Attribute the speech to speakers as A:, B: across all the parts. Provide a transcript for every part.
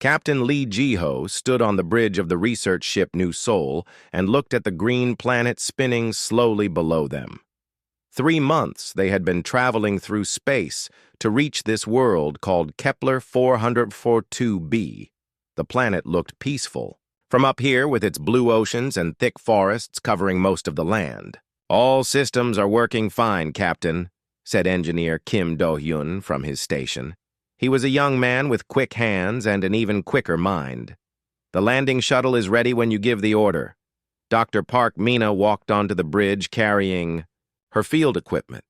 A: Captain Lee Jiho stood on the bridge of the research ship New Seoul and looked at the green planet spinning slowly below them. 3 months they had been traveling through space to reach this world called Kepler 442b. The planet looked peaceful. From up here, with its blue oceans and thick forests covering most of the land. "All systems are working fine, Captain," said engineer Kim Do-hyun from his station. He was a young man with quick hands and an even quicker mind. "The landing shuttle is ready when you give the order." Dr. Park Mina walked onto the bridge carrying her field equipment.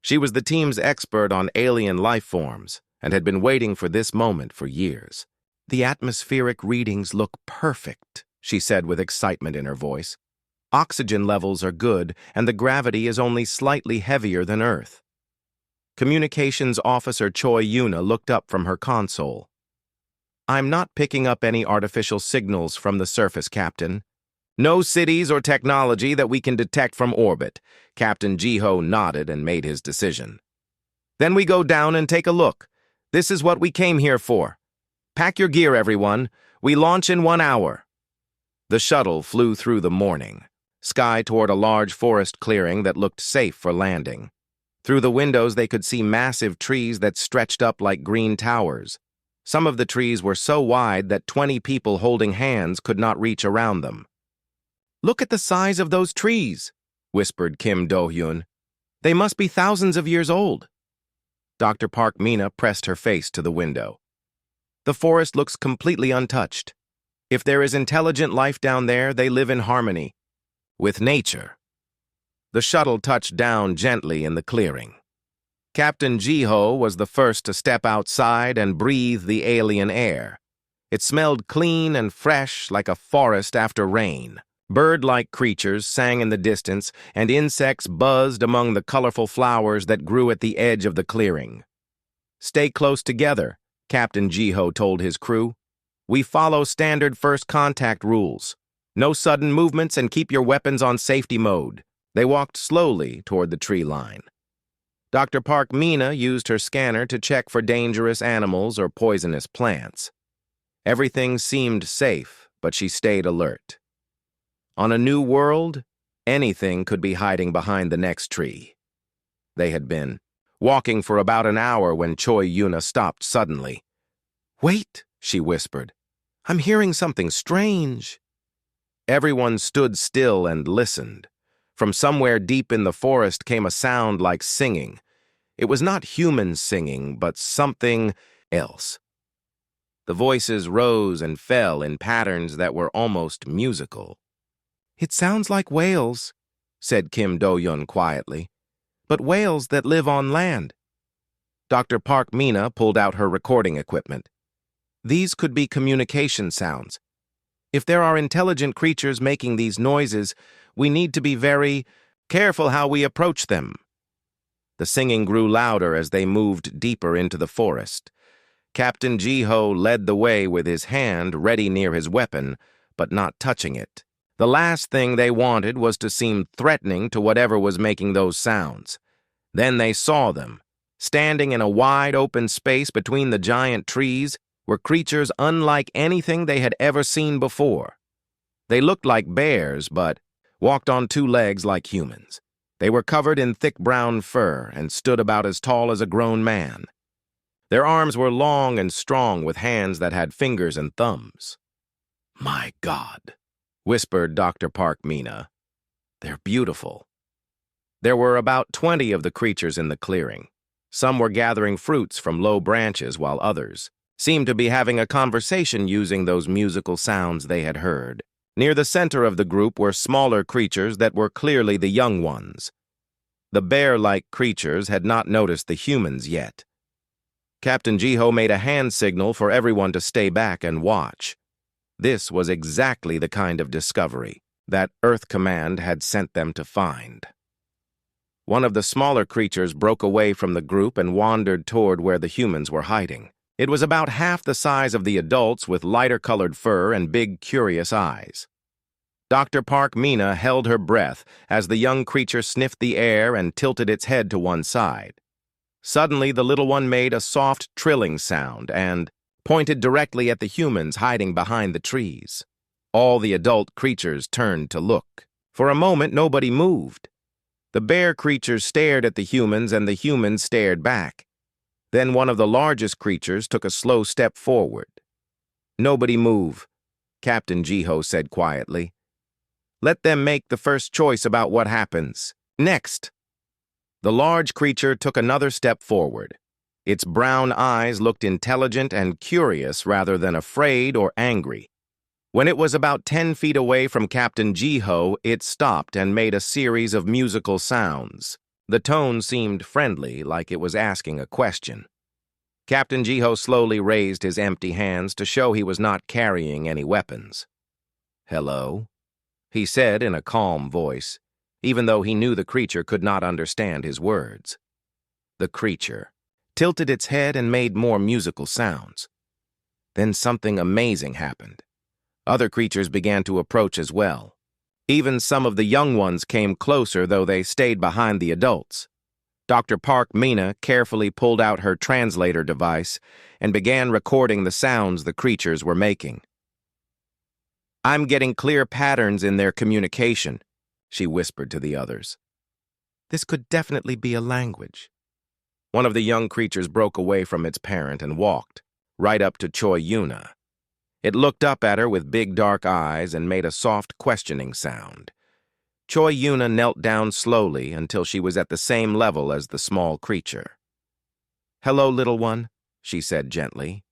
A: She was the team's expert on alien life forms and had been waiting for this moment for years. "The atmospheric readings look perfect," she said with excitement in her voice. "Oxygen levels are good, and the gravity is only slightly heavier than Earth." Communications Officer Choi Yuna looked up from her console. "I'm not picking up any artificial signals from the surface, Captain. No cities or technology that we can detect from orbit." Captain Jiho nodded and made his decision. "Then we go down and take a look. This is what we came here for. Pack your gear, everyone. We launch in 1 hour." The shuttle flew through the morning sky toward a large forest clearing that looked safe for landing. Through the windows they could see massive trees that stretched up like green towers. Some of the trees were so wide that 20 people holding hands could not reach around them. "Look at the size of those trees," whispered Kim Do-hyun. "They must be thousands of years old." Dr. Park Mina pressed her face to the window. "The forest looks completely untouched. If there is intelligent life down there, they live in harmony with nature." The shuttle touched down gently in the clearing. Captain Jiho was the first to step outside and breathe the alien air. It smelled clean and fresh like a forest after rain. Bird-like creatures sang in the distance, and insects buzzed among the colorful flowers that grew at the edge of the clearing. "Stay close together," Captain Jiho told his crew. "We follow standard first contact rules. No sudden movements and keep your weapons on safety mode." They walked slowly toward the tree line. Dr. Park Mina used her scanner to check for dangerous animals or poisonous plants. Everything seemed safe, but she stayed alert. On a new world, anything could be hiding behind the next tree. They had been walking for about an hour when Choi Yuna stopped suddenly. "Wait," she whispered. "I'm hearing something strange." Everyone stood still and listened. From somewhere deep in the forest came a sound like singing. It was not humans singing, but something else. The voices rose and fell in patterns that were almost musical. "It sounds like whales," said Kim Do-hyun quietly, "but whales that live on land." Dr. Park Mina pulled out her recording equipment. "These could be communication sounds. If there are intelligent creatures making these noises, we need to be very careful how we approach them." The singing grew louder as they moved deeper into the forest. Captain Jiho led the way with his hand ready near his weapon, but not touching it. The last thing they wanted was to seem threatening to whatever was making those sounds. Then they saw them. Standing in a wide open space between the giant trees were creatures unlike anything they had ever seen before. They looked like bears, but walked on 2 legs like humans. They were covered in thick brown fur and stood about as tall as a grown man. Their arms were long and strong with hands that had fingers and thumbs. "My God," whispered Dr. Park Mina. "They're beautiful." There were about 20 of the creatures in the clearing. Some were gathering fruits from low branches while others seemed to be having a conversation using those musical sounds they had heard. Near the center of the group were smaller creatures that were clearly the young ones. The bear-like creatures had not noticed the humans yet. Captain Jiho made a hand signal for everyone to stay back and watch. This was exactly the kind of discovery that Earth Command had sent them to find. One of the smaller creatures broke away from the group and wandered toward where the humans were hiding. It was about half the size of the adults with lighter-colored fur and big, curious eyes. Dr. Park Mina held her breath as the young creature sniffed the air and tilted its head to one side. Suddenly, the little one made a soft, trilling sound and pointed directly at the humans hiding behind the trees. All the adult creatures turned to look. For a moment, nobody moved. The bear creatures stared at the humans, and the humans stared back. Then one of the largest creatures took a slow step forward. "Nobody move," Captain Jiho said quietly. "Let them make the first choice about what happens. Next." The large creature took another step forward. Its brown eyes looked intelligent and curious rather than afraid or angry. When it was about 10 feet away from Captain Jiho, it stopped and made a series of musical sounds. The tone seemed friendly, like it was asking a question. Captain Jiho slowly raised his empty hands to show he was not carrying any weapons. "Hello," he said in a calm voice, even though he knew the creature could not understand his words. The creature tilted its head and made more musical sounds. Then something amazing happened. Other creatures began to approach as well. Even some of the young ones came closer, though they stayed behind the adults. Dr. Park Mina carefully pulled out her translator device and began recording the sounds the creatures were making. "I'm getting clear patterns in their communication," she whispered to the others. "This could definitely be a language." One of the young creatures broke away from its parent and walked right up to Choi Yuna. It looked up at her with big dark eyes and made a soft questioning sound. Choi Yuna knelt down slowly until she was at the same level as the small creature. "Hello, little one," she said gently.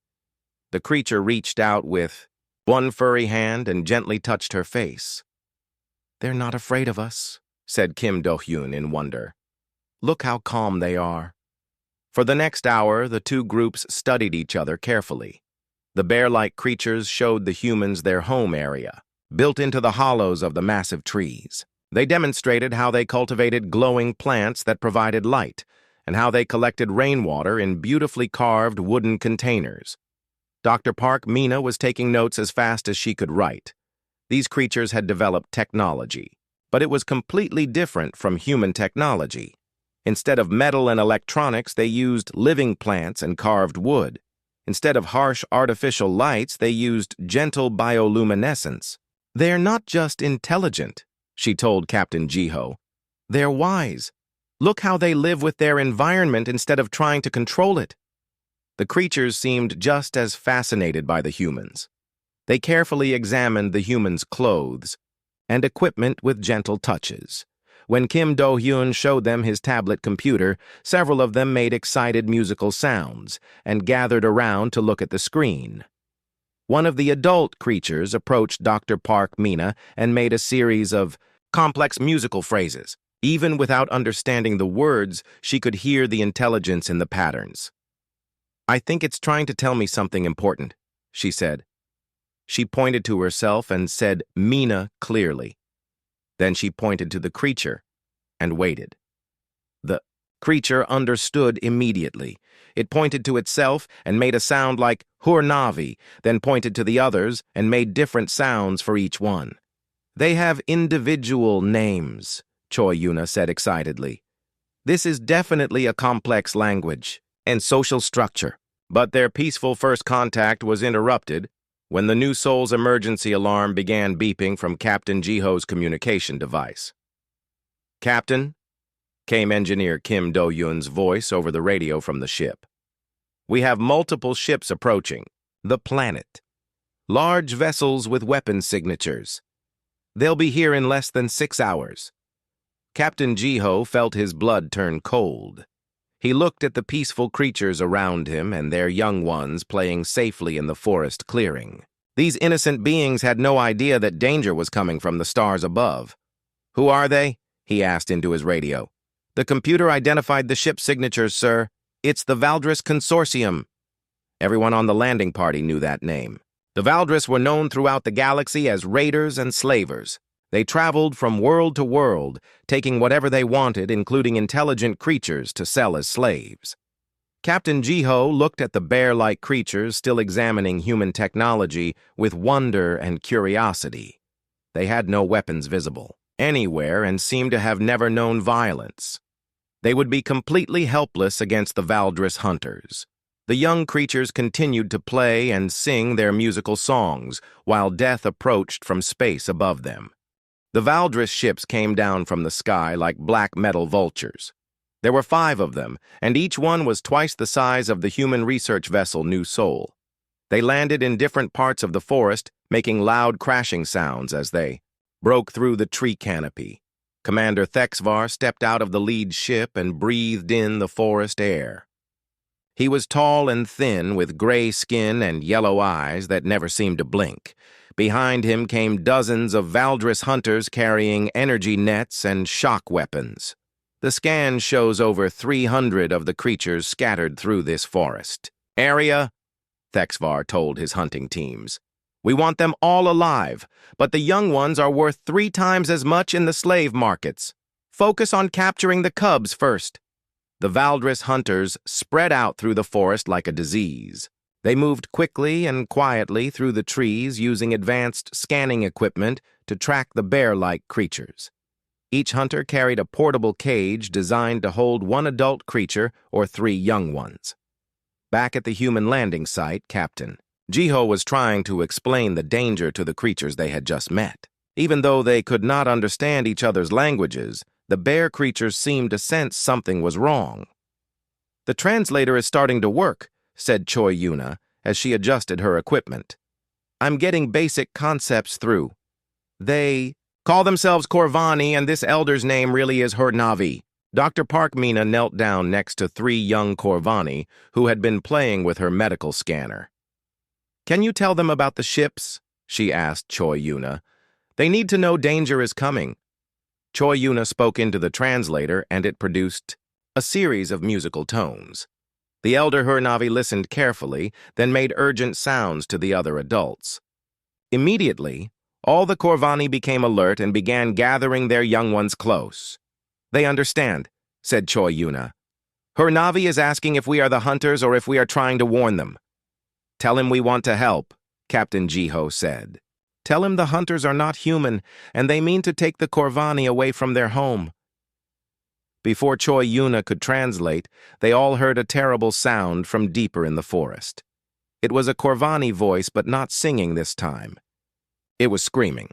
A: The creature reached out with one furry hand and gently touched her face. "They're not afraid of us," said Kim Do-hyun in wonder. "Look how calm they are." For the next hour, the two groups studied each other carefully. The bear-like creatures showed the humans their home area, built into the hollows of the massive trees. They demonstrated how they cultivated glowing plants that provided light, and how they collected rainwater in beautifully carved wooden containers. Dr. Park Mina was taking notes as fast as she could write. These creatures had developed technology, but it was completely different from human technology. Instead of metal and electronics, they used living plants and carved wood. Instead of harsh artificial lights, they used gentle bioluminescence. "They're not just intelligent," she told Captain Jiho. "They're wise. Look how they live with their environment instead of trying to control it." The creatures seemed just as fascinated by the humans. They carefully examined the humans' clothes and equipment with gentle touches. When Kim Do-hyun showed them his tablet computer, several of them made excited musical sounds and gathered around to look at the screen. One of the adult creatures approached Dr. Park Mina and made a series of complex musical phrases. Even without understanding the words, she could hear the intelligence in the patterns. "I think it's trying to tell me something important," she said. She pointed to herself and said "Mina" clearly. Then she pointed to the creature and waited. The creature understood immediately. It pointed to itself and made a sound like Hurnavi, then pointed to the others and made different sounds for each one. "They have individual names," Choi Yuna said excitedly. "This is definitely a complex language and social structure." But their peaceful first contact was interrupted when the New Soul's emergency alarm began beeping from Captain Jiho's communication device. "Captain," came Engineer Kim Do-hyun's voice over the radio from the ship. "We have multiple ships approaching the planet. Large vessels with weapon signatures. They'll be here in less than 6 hours." Captain Jiho felt his blood turn cold. He looked at the peaceful creatures around him and their young ones playing safely in the forest clearing. These innocent beings had no idea that danger was coming from the stars above. "Who are they?" he asked into his radio. "The computer identified the ship signatures, sir. It's the Valdris Consortium." Everyone on the landing party knew that name. The Valdris were known throughout the galaxy as raiders and slavers. They traveled from world to world, taking whatever they wanted, including intelligent creatures, to sell as slaves. Captain Jiho looked at the bear-like creatures still examining human technology with wonder and curiosity. They had no weapons visible anywhere and seemed to have never known violence. They would be completely helpless against the Valdris hunters. The young creatures continued to play and sing their musical songs while death approached from space above them. The Valdris ships came down from the sky like black metal vultures. There were 5 of them, and each one was twice the size of the human research vessel New Sol. They landed in different parts of the forest, making loud crashing sounds as they broke through the tree canopy. Commander Thexvar stepped out of the lead ship and breathed in the forest air. He was tall and thin, with gray skin and yellow eyes that never seemed to blink. Behind him came dozens of Valdris hunters carrying energy nets and shock weapons. The scan shows over 300 of the creatures scattered through this forest. "Area," Thexvar told his hunting teams. "We want them all alive, but the young ones are worth 3 times as much in the slave markets. Focus on capturing the cubs first." The Valdris hunters spread out through the forest like a disease. They moved quickly and quietly through the trees using advanced scanning equipment to track the bear-like creatures. Each hunter carried a portable cage designed to hold 1 adult creature or 3 young ones. Back at the human landing site, Captain Jiho was trying to explain the danger to the creatures they had just met. Even though they could not understand each other's languages, the bear creatures seemed to sense something was wrong. "The translator is starting to work," said Choi Yuna as she adjusted her equipment. "I'm getting basic concepts through. They call themselves Corvani, and this elder's name really is Hurnavi." Dr. Parkmina knelt down next to 3 young Corvani who had been playing with her medical scanner. "Can you tell them about the ships?" she asked Choi Yuna. "They need to know danger is coming." Choi Yuna spoke into the translator, and it produced a series of musical tones. The elder Hurnavi listened carefully, then made urgent sounds to the other adults. Immediately, all the Corvani became alert and began gathering their young ones close. "They understand," said Choi Yuna. "Hurnavi is asking if we are the hunters or if we are trying to warn them." "Tell him we want to help," Captain Jiho said. "Tell him the hunters are not human, and they mean to take the Corvani away from their home." Before Choi Yuna could translate, they all heard a terrible sound from deeper in the forest. It was a Corvani voice, but not singing this time. It was screaming.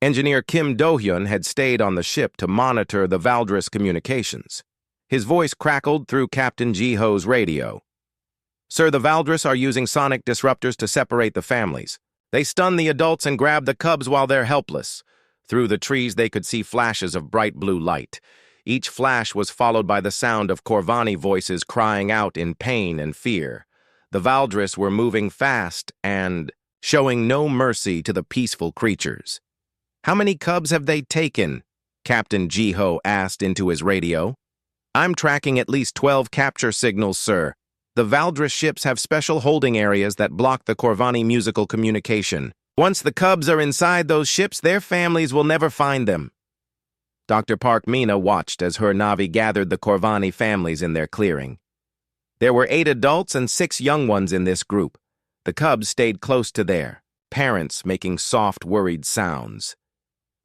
A: Engineer Kim Do-hyun had stayed on the ship to monitor the Valdris communications. His voice crackled through Captain Jiho's radio. "Sir, the Valdris are using sonic disruptors to separate the families. They stun the adults and grab the cubs while they're helpless." Through the trees they could see flashes of bright blue light. Each flash was followed by the sound of Corvani voices crying out in pain and fear. The Valdris were moving fast and showing no mercy to the peaceful creatures. "How many cubs have they taken?" Captain Jiho asked into his radio. "I'm tracking at least 12 capture signals, sir. The Valdris ships have special holding areas that block the Corvani musical communication. Once the cubs are inside those ships, their families will never find them." Dr. Parkmina watched as Hurnavi gathered the Corvani families in their clearing. There were 8 adults and 6 young ones in this group. The cubs stayed close to their parents, making soft, worried sounds.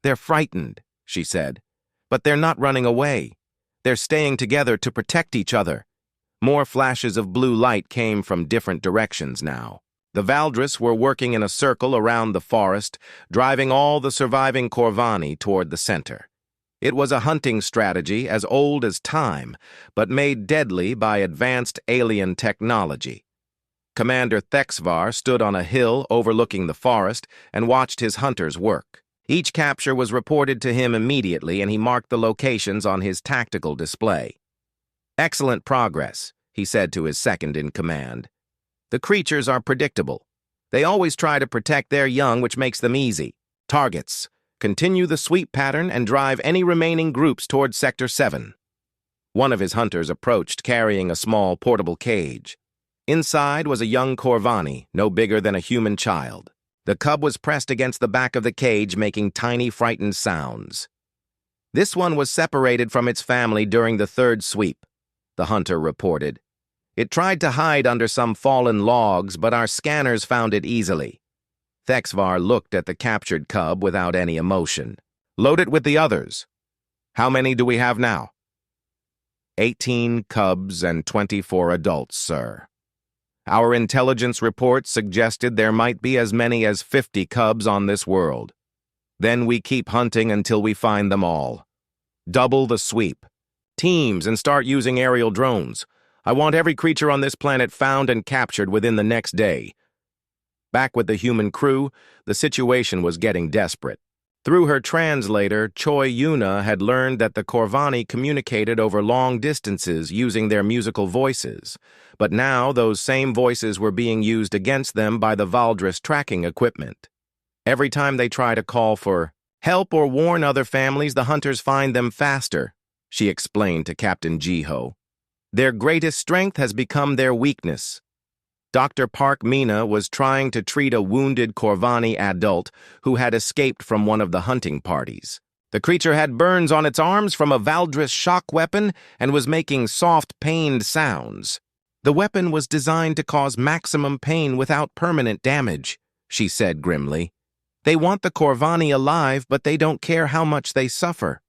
A: "They're frightened," she said, "but they're not running away. They're staying together to protect each other." More flashes of blue light came from different directions now. The Valdris were working in a circle around the forest, driving all the surviving Corvani toward the center. It was a hunting strategy as old as time, but made deadly by advanced alien technology. Commander Thexvar stood on a hill overlooking the forest and watched his hunters work. Each capture was reported to him immediately, and he marked the locations on his tactical display. "Excellent progress," he said to his second-in-command. "The creatures are predictable. They always try to protect their young, which makes them easy. Targets: continue the sweep pattern and drive any remaining groups toward Sector 7. One of his hunters approached, carrying a small portable cage. Inside was a young Corvani, no bigger than a human child. The cub was pressed against the back of the cage, making tiny, frightened sounds. "This one was separated from its family during the 3rd sweep," the hunter reported. "It tried to hide under some fallen logs, but our scanners found it easily." Thexvar looked at the captured cub without any emotion. "Load it with the others." "How many do we have now?" 18 cubs and 24 adults, sir." Our intelligence reports suggested there might be as many as 50 cubs on this world. Then we keep hunting until we find them all. Double the sweep. Teams and start using aerial drones. I want every creature on this planet found and captured within the next day. Back with the human crew, the situation was getting desperate. Through her translator, Choi Yuna had learned that the Corvani communicated over long distances using their musical voices. But now those same voices were being used against them by the Valdris tracking equipment. Every time they try to call for help or warn other families, the hunters find them faster, she explained to Captain Jiho. Their greatest strength has become their weakness. Dr. Park Mina was trying to treat a wounded Corvani adult who had escaped from one of the hunting parties. The creature had burns on its arms from a Valdris shock weapon and was making soft, pained sounds. The weapon was designed to cause maximum pain without permanent damage, she said grimly. They want the Corvani alive, but they don't care how much they suffer.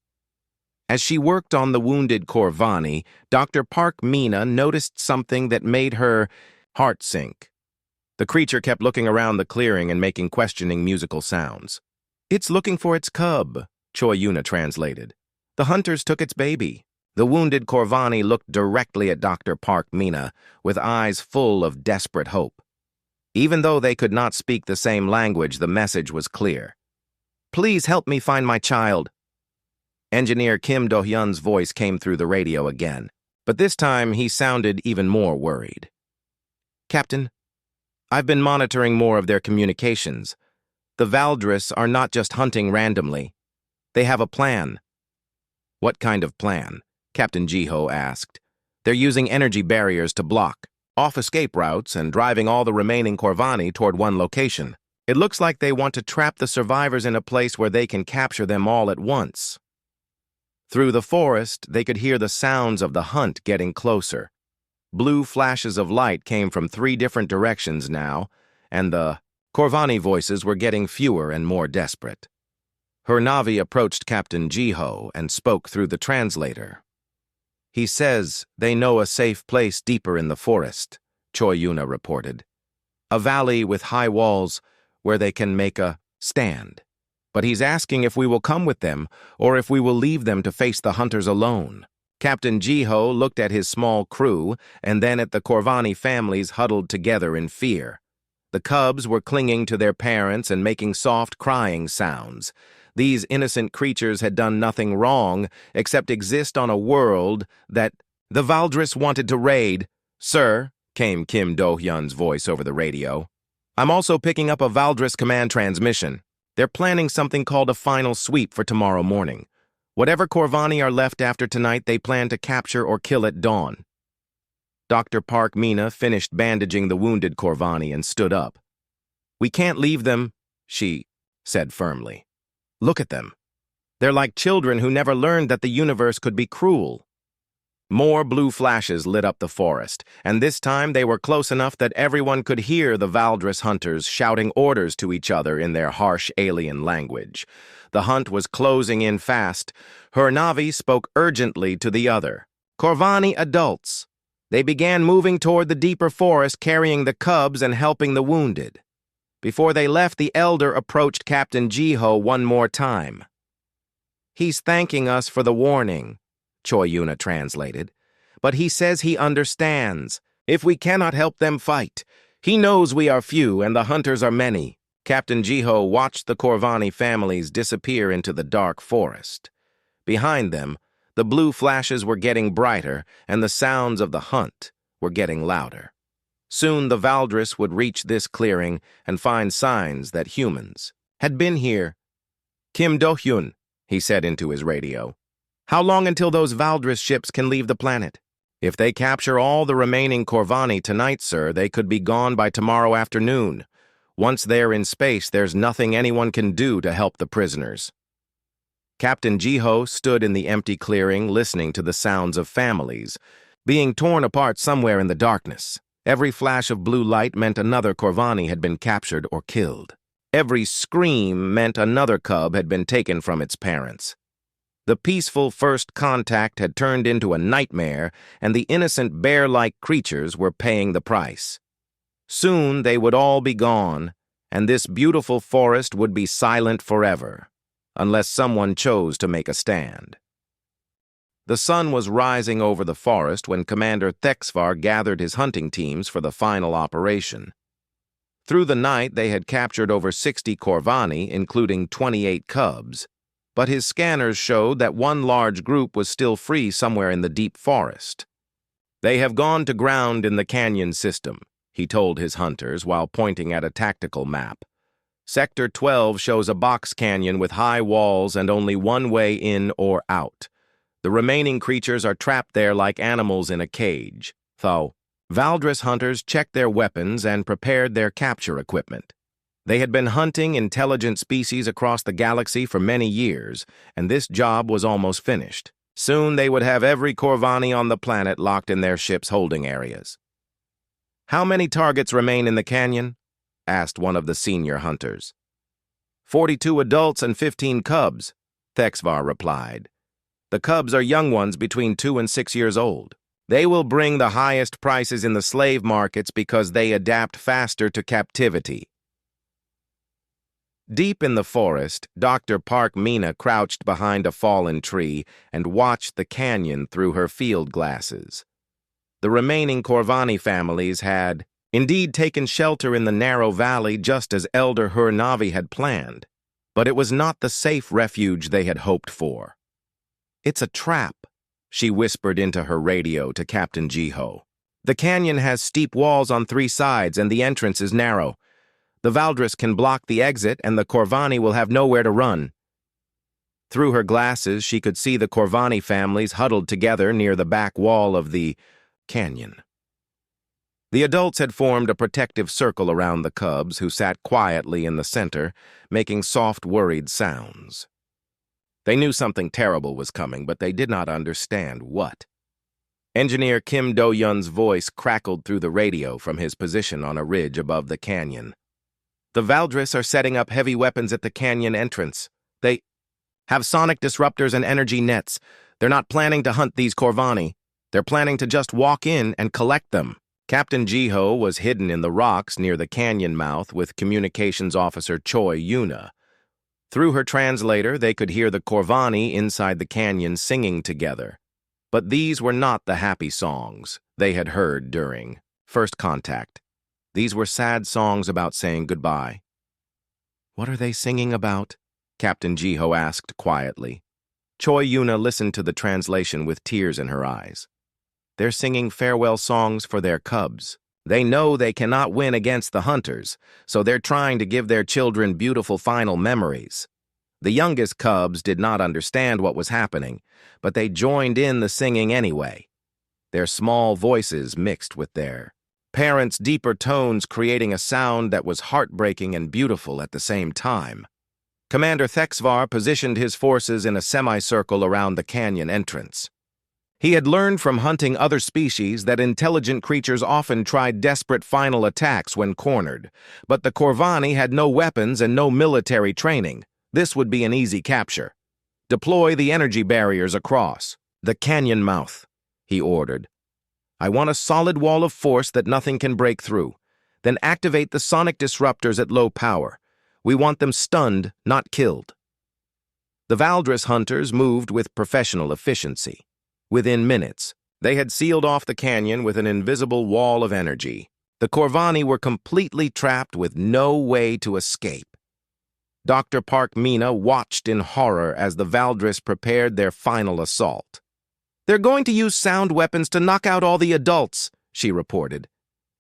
A: As she worked on the wounded Corvani, Dr. Park Mina noticed something that made her heart sink. The creature kept looking around the clearing and making questioning musical sounds. It's looking for its cub, Choi Yuna translated. The hunters took its baby. The wounded Corvani looked directly at Dr. Park Mina with eyes full of desperate hope. Even though they could not speak the same language, the message was clear. Please help me find my child. Engineer Kim Do-hyun's voice came through the radio again, but this time he sounded even more worried. Captain, I've been monitoring more of their communications. The Valdris are not just hunting randomly. They have a plan. What kind of plan? Captain Jiho asked. They're using energy barriers to block off escape routes and driving all the remaining Corvani toward one location. It looks like they want to trap the survivors in a place where they can capture them all at once. Through the forest, they could hear the sounds of the hunt getting closer. Blue flashes of light came from 3 different directions now, and the Corvani voices were getting fewer and more desperate. Her Navi approached Captain Jiho and spoke through the translator. He says they know a safe place deeper in the forest, Choi Yuna reported. A valley with high walls where they can make a stand. But he's asking if we will come with them or if we will leave them to face the hunters alone. Captain Jiho looked at his small crew and then at the Corvani families huddled together in fear. The cubs were clinging to their parents and making soft crying sounds. These innocent creatures had done nothing wrong except exist on a world that the Valdris wanted to raid. Sir, came Kim Do-hyun's voice over the radio. I'm also picking up a Valdris command transmission. They're planning something called a final sweep for tomorrow morning. Whatever Corvani are left after tonight, they plan to capture or kill at dawn. Dr. Park Mina finished bandaging the wounded Corvani and stood up. We can't leave them, she said firmly. Look at them. They're like children who never learned that the universe could be cruel. More blue flashes lit up the forest, and this time they were close enough that everyone could hear the Valdris hunters shouting orders to each other in their harsh alien language. The hunt was closing in fast. Her Navi spoke urgently to the other. Corvani adults. They began moving toward the deeper forest, carrying the cubs and helping the wounded. Before they left, the elder approached Captain Jiho one more time. He's thanking us for the warning, Choi Yuna translated. But he says he understands. If we cannot help them fight, he knows we are few and the hunters are many. Captain Jiho watched the Corvani families disappear into the dark forest. Behind them, the blue flashes were getting brighter and the sounds of the hunt were getting louder. Soon the Valdris would reach this clearing and find signs that humans had been here. Kim Do-hyun, he said into his radio. How long until those Valdris ships can leave the planet? If they capture all the remaining Corvani tonight, sir, they could be gone by tomorrow afternoon. Once they're in space, there's nothing anyone can do to help the prisoners. Captain Jiho stood in the empty clearing, listening to the sounds of families being torn apart somewhere in the darkness. Every flash of blue light meant another Corvani had been captured or killed. Every scream meant another cub had been taken from its parents. The peaceful first contact had turned into a nightmare, and the innocent bear-like creatures were paying the price. Soon they would all be gone, and this beautiful forest would be silent forever, unless someone chose to make a stand. The sun was rising over the forest when Commander Thexvar gathered his hunting teams for the final operation. Through the night, they had captured over 60 Corvani, including 28 cubs, but his scanners showed that one large group was still free somewhere in the deep forest. "They have gone to ground in the canyon system," he told his hunters while pointing at a tactical map. "Sector 12 shows a box canyon with high walls and only one way in or out. The remaining creatures are trapped there like animals in a cage." Though Valdris hunters checked their weapons and prepared their capture equipment. They had been hunting intelligent species across the galaxy for many years, and this job was almost finished. Soon they would have every Corvani on the planet locked in their ship's holding areas. "How many targets remain in the canyon?" asked one of the senior hunters. 42 adults and 15 cubs," Thexvar replied. "The cubs are young ones between 2 and 6 years old. They will bring the highest prices in the slave markets because they adapt faster to captivity." Deep in the forest, Dr. Park Mina crouched behind a fallen tree and watched the canyon through her field glasses. The remaining Corvani families had indeed taken shelter in the narrow valley just as Elder Hurnavi had planned, but it was not the safe refuge they had hoped for. "It's a trap," she whispered into her radio to Captain Jiho. "The canyon has steep walls on 3 sides and the entrance is narrow. The Valdris can block the exit and the Corvani will have nowhere to run." Through her glasses, she could see the Corvani families huddled together near the back wall of the canyon. The adults had formed a protective circle around the cubs, who sat quietly in the center, making soft, worried sounds. They knew something terrible was coming, but they did not understand what. Engineer Kim Do-yun's voice crackled through the radio from his position on a ridge above the canyon. "The Valdris are setting up heavy weapons at the canyon entrance. They have sonic disruptors and energy nets. They're not planning to hunt these Corvani. They're planning to just walk in and collect them." Captain Jiho was hidden in the rocks near the canyon mouth with Communications Officer Choi Yuna. Through her translator, they could hear the Corvani inside the canyon singing together. But these were not the happy songs they had heard during first contact. These were sad songs about saying goodbye. "What are they singing about?" Captain Jiho asked quietly. Choi Yuna listened to the translation with tears in her eyes. "They're singing farewell songs for their cubs. They know they cannot win against the hunters, so they're trying to give their children beautiful final memories." The youngest cubs did not understand what was happening, but they joined in the singing anyway. Their small voices mixed with their parents' deeper tones, creating a sound that was heartbreaking and beautiful at the same time. Commander Thexvar positioned his forces in a semicircle around the canyon entrance. He had learned from hunting other species that intelligent creatures often tried desperate final attacks when cornered, but the Corvani had no weapons and no military training. This would be an easy capture. "Deploy the energy barriers across the canyon mouth," he ordered. "I want a solid wall of force that nothing can break through. Then activate the sonic disruptors at low power. We want them stunned, not killed." The Valdris hunters moved with professional efficiency. Within minutes, they had sealed off the canyon with an invisible wall of energy. The Corvani were completely trapped with no way to escape. Dr. Park Mina watched in horror as the Valdris prepared their final assault. "They're going to use sound weapons to knock out all the adults," she reported.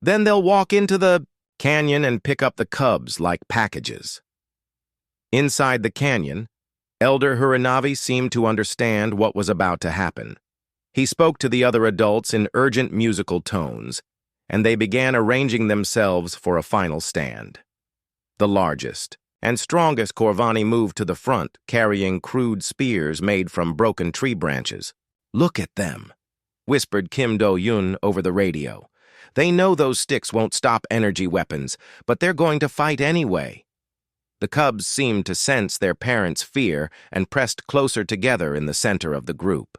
A: "Then they'll walk into the canyon and pick up the cubs like packages." Inside the canyon, Elder Hurnavi seemed to understand what was about to happen. He spoke to the other adults in urgent musical tones, and they began arranging themselves for a final stand. The largest and strongest Corvani moved to the front, carrying crude spears made from broken tree branches. "Look at them," whispered Kim Do-yun over the radio. "They know those sticks won't stop energy weapons, but they're going to fight anyway." The cubs seemed to sense their parents' fear and pressed closer together in the center of the group.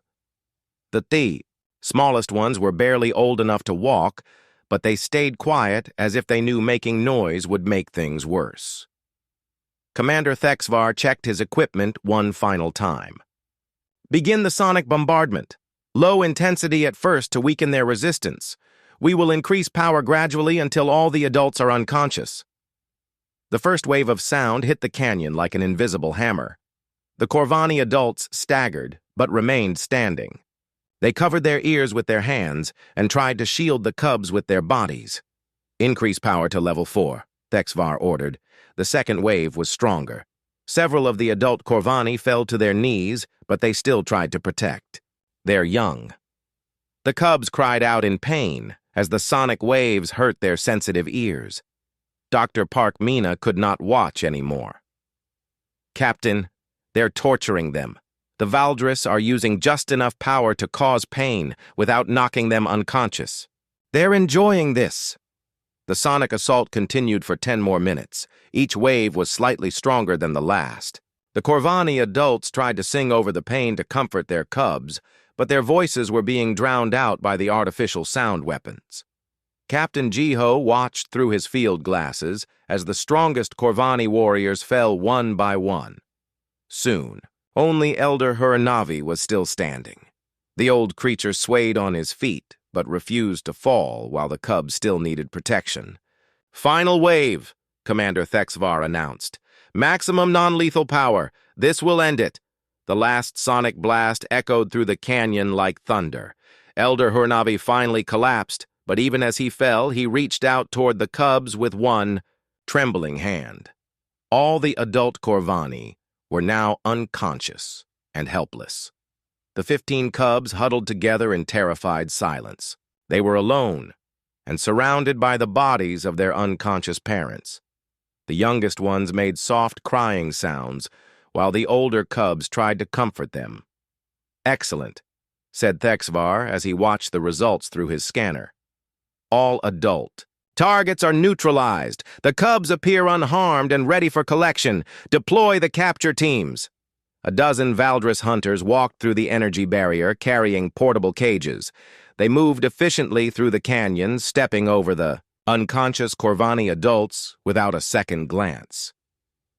A: The smallest ones were barely old enough to walk, but they stayed quiet as if they knew making noise would make things worse. Commander Thexvar checked his equipment one final time. Begin the sonic bombardment. Low intensity at first to weaken their resistance. We will increase power gradually until all the adults are unconscious. The first wave of sound hit the canyon like an invisible hammer. The Corvani adults staggered, but remained standing. They covered their ears with their hands and tried to shield the cubs with their bodies. Increase power to level 4, Thexvar ordered. The second wave was stronger. Several of the adult Corvani fell to their knees, but they still tried to protect. They're young. The cubs cried out in pain as the sonic waves hurt their sensitive ears. Dr. Park Mina could not watch anymore. Captain, they're torturing them. The Valdris are using just enough power to cause pain without knocking them unconscious. They're enjoying this. The sonic assault continued for 10 more minutes. Each wave was slightly stronger than the last. The Corvani adults tried to sing over the pain to comfort their cubs, but their voices were being drowned out by the artificial sound weapons. Captain Jiho watched through his field glasses as the strongest Corvani warriors fell one by one. Soon, only Elder Huranavi was still standing. The old creature swayed on his feet, but refused to fall while the cubs still needed protection. Final wave, Commander Thexvar announced. Maximum non-lethal power. This will end it. The last sonic blast echoed through the canyon like thunder. Elder Huranavi finally collapsed, but even as he fell, he reached out toward the cubs with one trembling hand. All the adult Corvani were now unconscious and helpless. The 15 cubs huddled together in terrified silence. They were alone and surrounded by the bodies of their unconscious parents. The youngest ones made soft crying sounds, while the older cubs tried to comfort them. Excellent, said Thexvar as he watched the results through his scanner. All adult. Targets are neutralized. The cubs appear unharmed and ready for collection. Deploy the capture teams. A dozen Valdris hunters walked through the energy barrier carrying portable cages. They moved efficiently through the canyon, stepping over the unconscious Corvani adults without a second glance.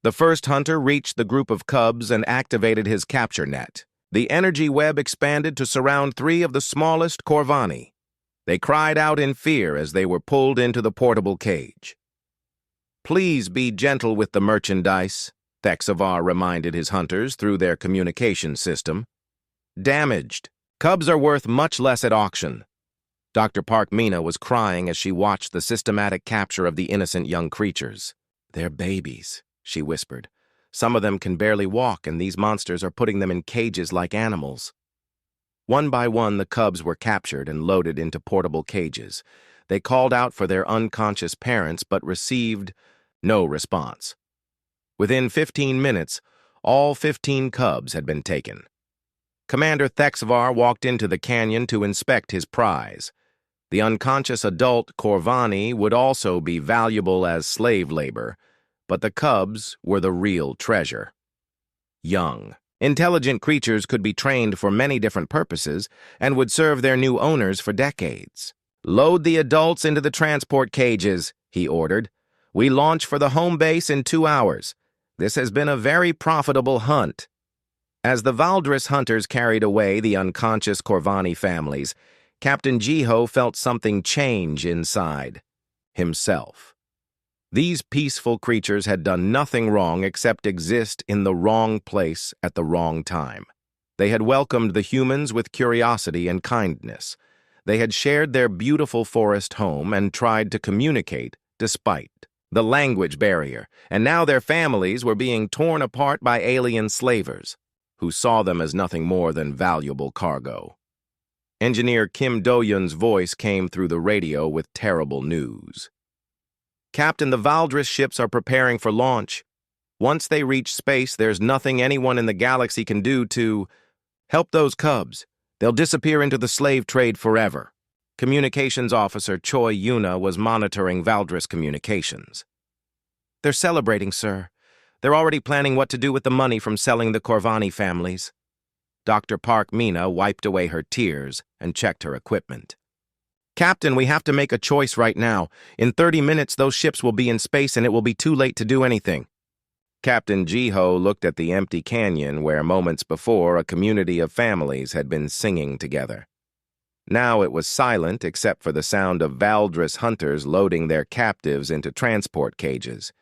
A: The first hunter reached the group of cubs and activated his capture net. The energy web expanded to surround 3 of the smallest Corvani. They cried out in fear as they were pulled into the portable cage. Please be gentle with the merchandise, Thexvar reminded his hunters through their communication system. Damaged. Cubs are worth much less at auction. Dr. Park Mina was crying as she watched the systematic capture of the innocent young creatures. They're babies, she whispered. Some of them can barely walk, and these monsters are putting them in cages like animals. One by one, the cubs were captured and loaded into portable cages. They called out for their unconscious parents, but received no response. Within 15 minutes, all 15 cubs had been taken. Commander Thexvar walked into the canyon to inspect his prize. The unconscious adult Corvani would also be valuable as slave labor, but the cubs were the real treasure. Young, intelligent creatures could be trained for many different purposes and would serve their new owners for decades. Load the adults into the transport cages, he ordered. We launch for the home base in 2 hours. This has been a very profitable hunt. As the Valdris hunters carried away the unconscious Corvani families, Captain Jiho felt something change inside himself. These peaceful creatures had done nothing wrong except exist in the wrong place at the wrong time. They had welcomed the humans with curiosity and kindness. They had shared their beautiful forest home and tried to communicate despite the language barrier, and now their families were being torn apart by alien slavers, who saw them as nothing more than valuable cargo. Engineer Kim Do-yun's voice came through the radio with terrible news. Captain, the Valdris ships are preparing for launch. Once they reach space, there's nothing anyone in the galaxy can do to help those cubs. They'll disappear into the slave trade forever. Communications Officer Choi Yuna was monitoring Valdris communications. They're celebrating, sir. They're already planning what to do with the money from selling the Corvani families. Dr. Park Mina wiped away her tears and checked her equipment. Captain, we have to make a choice right now. In 30 minutes, those ships will be in space and it will be too late to do anything. Captain Jiho looked at the empty canyon where moments before a community of families had been singing together. Now it was silent except for the sound of Valdris hunters loading their captives into transport cages.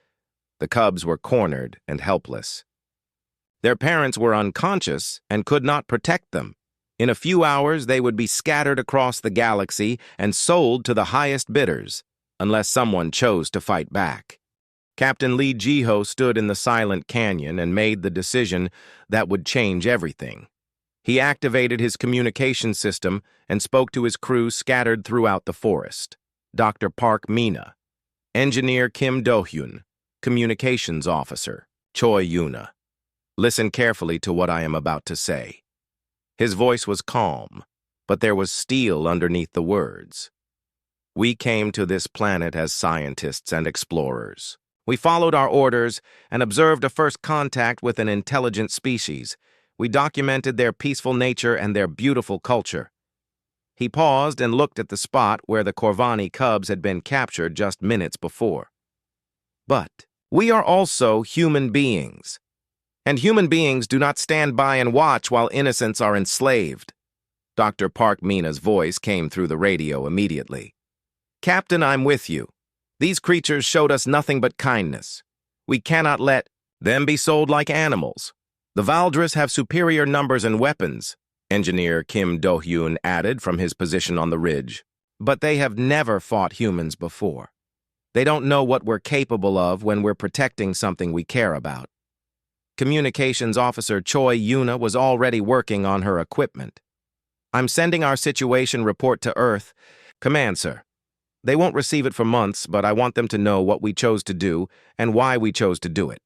A: The cubs were cornered and helpless. Their parents were unconscious and could not protect them. In a few hours, they would be scattered across the galaxy and sold to the highest bidders, unless someone chose to fight back. Captain Lee Jiho stood in the silent canyon and made the decision that would change everything. He activated his communication system and spoke to his crew scattered throughout the forest. Dr. Park Mina, Engineer Kim Do-hyun, Communications Officer Choi Yuna. Listen carefully to what I am about to say. His voice was calm, but there was steel underneath the words. We came to this planet as scientists and explorers. We followed our orders and observed a first contact with an intelligent species. We documented their peaceful nature and their beautiful culture. He paused and looked at the spot where the Corvani cubs had been captured just minutes before. But we are also human beings. And human beings do not stand by and watch while innocents are enslaved. Dr. Park Mina's voice came through the radio immediately. Captain, I'm with you. These creatures showed us nothing but kindness. We cannot let them be sold like animals. The Valdris have superior numbers and weapons, Engineer Kim Do-hyun added from his position on the ridge. But they have never fought humans before. They don't know what we're capable of when we're protecting something we care about. Communications Officer Choi Yuna was already working on her equipment. I'm sending our situation report to Earth. Command, sir. They won't receive it for months, but I want them to know what we chose to do and why we chose to do it.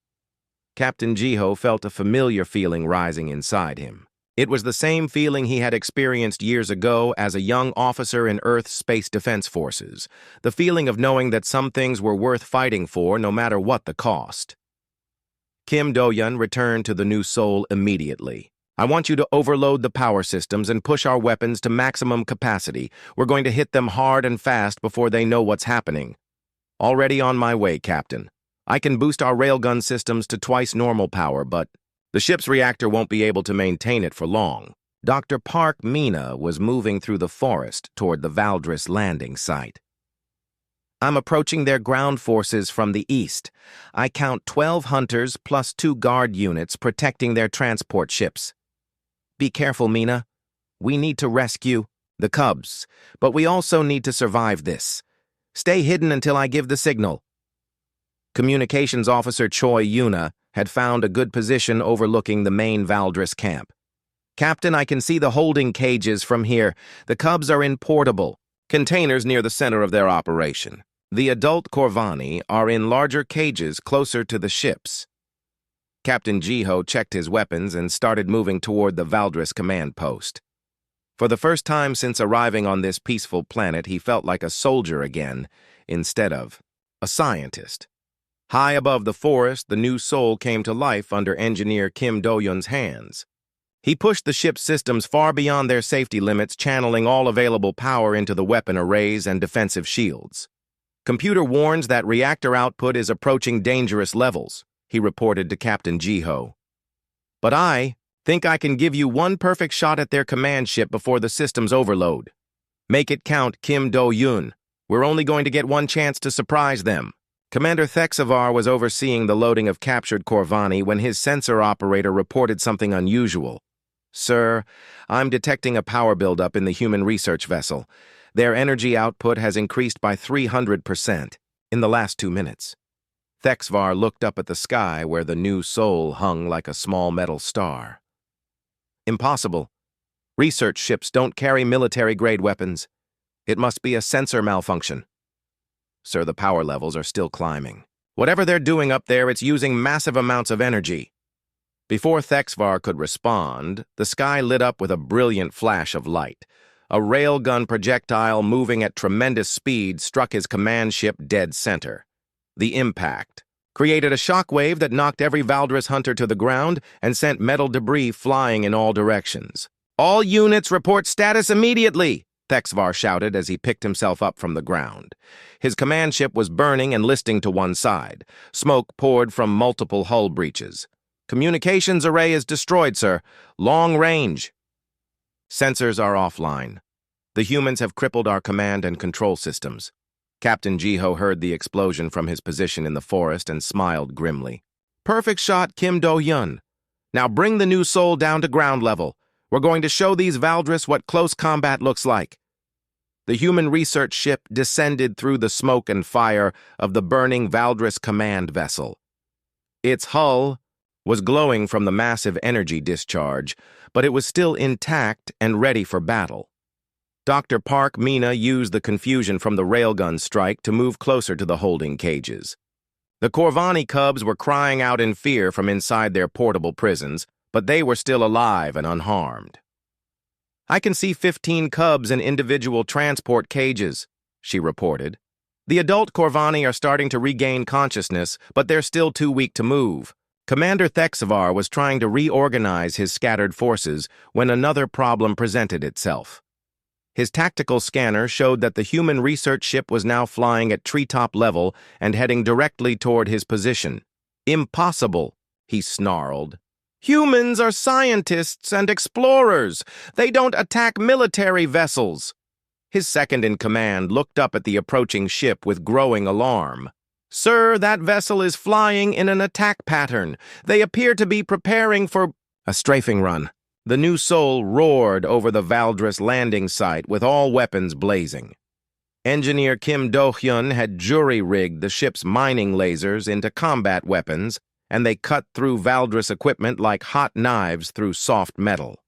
A: Captain Jiho felt a familiar feeling rising inside him. It was the same feeling he had experienced years ago as a young officer in Earth's Space Defense Forces, the feeling of knowing that some things were worth fighting for no matter what the cost. Kim Do-hyun returned to the New Seoul immediately. I want you to overload the power systems and push our weapons to maximum capacity. We're going to hit them hard and fast before they know what's happening. Already on my way, Captain. I can boost our railgun systems to twice normal power, but the ship's reactor won't be able to maintain it for long. Dr. Park Mina was moving through the forest toward the Valdris landing site. I'm approaching their ground forces from the east. I count 12 hunters plus 2 guard units protecting their transport ships. Be careful, Mina. We need to rescue the cubs, but we also need to survive this. Stay hidden until I give the signal. Communications Officer Choi Yuna had found a good position overlooking the main Valdris camp. Captain, I can see the holding cages from here. The cubs are in portable containers near the center of their operation. The adult Corvani are in larger cages closer to the ships. Captain Jiho checked his weapons and started moving toward the Valdris command post. For the first time since arriving on this peaceful planet, he felt like a soldier again, instead of a scientist. High above the forest, the New Seoul came to life under Engineer Kim Do-hyun's hands. He pushed the ship's systems far beyond their safety limits, channeling all available power into the weapon arrays and defensive shields. Computer warns that reactor output is approaching dangerous levels, he reported to Captain Jiho. But I think I can give you one perfect shot at their command ship before the systems overload. Make it count, Kim Do-hyun. We're only going to get one chance to surprise them. Commander Thexavar was overseeing the loading of captured Corvani when his sensor operator reported something unusual. Sir, I'm detecting a power buildup in the human research vessel. Their energy output has increased by 300% in the last 2 minutes. Thexvar looked up at the sky where the New Seoul hung like a small metal star. Impossible. Research ships don't carry military-grade weapons. It must be a sensor malfunction. Sir, the power levels are still climbing. Whatever they're doing up there, it's using massive amounts of energy. Before Thexvar could respond, the sky lit up with a brilliant flash of light. A railgun projectile moving at tremendous speed struck his command ship dead center. The impact created a shockwave that knocked every Valdris hunter to the ground and sent metal debris flying in all directions. All units report status immediately, Thexvar shouted as he picked himself up from the ground. His command ship was burning and listing to one side. Smoke poured from multiple hull breaches. "Communications array is destroyed, sir. Long range." "Sensors are offline. The humans have crippled our command and control systems." Captain Jiho heard the explosion from his position in the forest and smiled grimly. "Perfect shot, Kim Do-hyun. Now bring the new soul down to ground level. We're going to show these Valdris what close combat looks like." The human research ship descended through the smoke and fire of the burning Valdris command vessel. Its hull was glowing from the massive energy discharge, but it was still intact and ready for battle. Dr. Park Mina used the confusion from the railgun strike to move closer to the holding cages. The Corvani cubs were crying out in fear from inside their portable prisons, but they were still alive and unharmed. "I can see 15 cubs in individual transport cages," she reported. "The adult Corvani are starting to regain consciousness, but they're still too weak to move." Commander Thexvar was trying to reorganize his scattered forces when another problem presented itself. His tactical scanner showed that the human research ship was now flying at treetop level and heading directly toward his position. "Impossible," he snarled. "Humans are scientists and explorers. They don't attack military vessels." His second-in-command looked up at the approaching ship with growing alarm. "Sir, that vessel is flying in an attack pattern. They appear to be preparing for a strafing run." The new soul roared over the Valdris landing site with all weapons blazing. Engineer Kim Do-hyun had jury-rigged the ship's mining lasers into combat weapons, and they cut through Valdris equipment like hot knives through soft metal.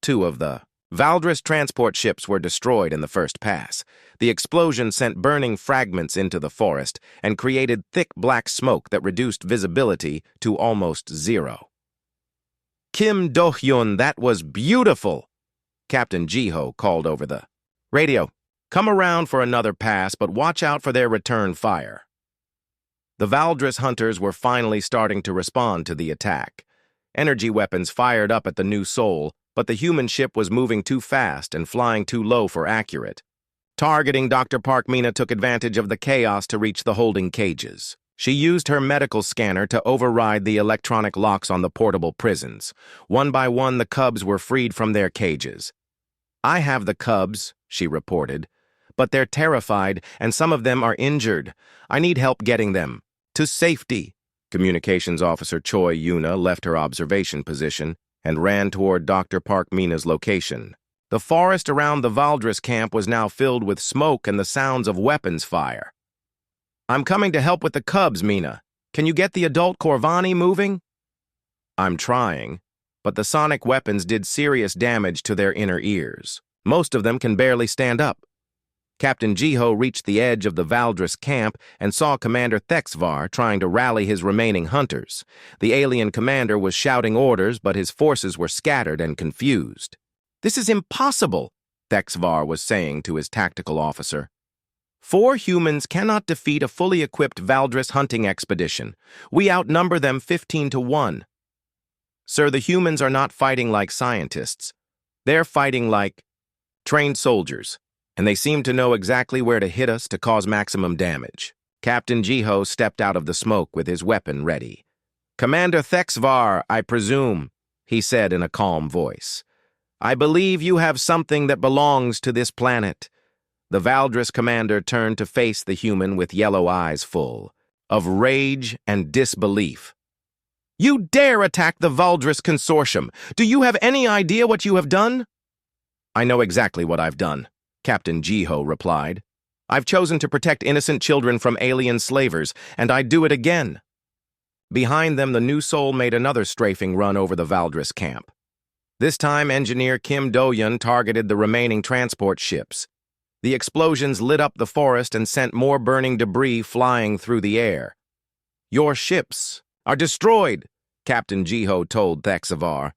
A: 2 of the Valdris transport ships were destroyed in the first pass. The explosion sent burning fragments into the forest and created thick black smoke that reduced visibility to almost zero. "Kim Do-hyun, that was beautiful!" Captain Jiho called over the radio. "Come around for another pass, but watch out for their return fire." The Valdris hunters were finally starting to respond to the attack. Energy weapons fired up at the new soul, but the human ship was moving too fast and flying too low for accurate. Targeting Dr. Park Mina took advantage of the chaos to reach the holding cages. She used her medical scanner to override the electronic locks on the portable prisons. One by one, the cubs were freed from their cages. "I have the cubs," she reported, "but they're terrified, and some of them are injured. I need help getting them to safety." Communications Officer Choi Yuna left her observation position and ran toward Dr. Park Mina's location. The forest around the Valdris camp was now filled with smoke and the sounds of weapons fire. "I'm coming to help with the cubs, Mina. Can you get the adult Corvani moving?" "I'm trying, but the sonic weapons did serious damage to their inner ears. Most of them can barely stand up." Captain Jiho reached the edge of the Valdris camp and saw Commander Thexvar trying to rally his remaining hunters. The alien commander was shouting orders, but his forces were scattered and confused. "This is impossible," Thexvar was saying to his tactical officer. 4 humans cannot defeat a fully equipped Valdris hunting expedition. We outnumber them 15 to 1. "Sir, the humans are not fighting like scientists. They're fighting like trained soldiers, and they seem to know exactly where to hit us to cause maximum damage." Captain Jiho stepped out of the smoke with his weapon ready. "Commander Thexvar, I presume," he said in a calm voice. "I believe you have something that belongs to this planet." The Valdris commander turned to face the human with yellow eyes full of rage and disbelief. "You dare attack the Valdris Consortium! Do you have any idea what you have done?" "I know exactly what I've done," Captain Jiho replied. "I've chosen to protect innocent children from alien slavers, and I'd do it again." Behind them, the new soul made another strafing run over the Valdris camp. This time, engineer Kim Do-hyun targeted the remaining transport ships. The explosions lit up the forest and sent more burning debris flying through the air. "Your ships are destroyed," Captain Jiho told Thexvar.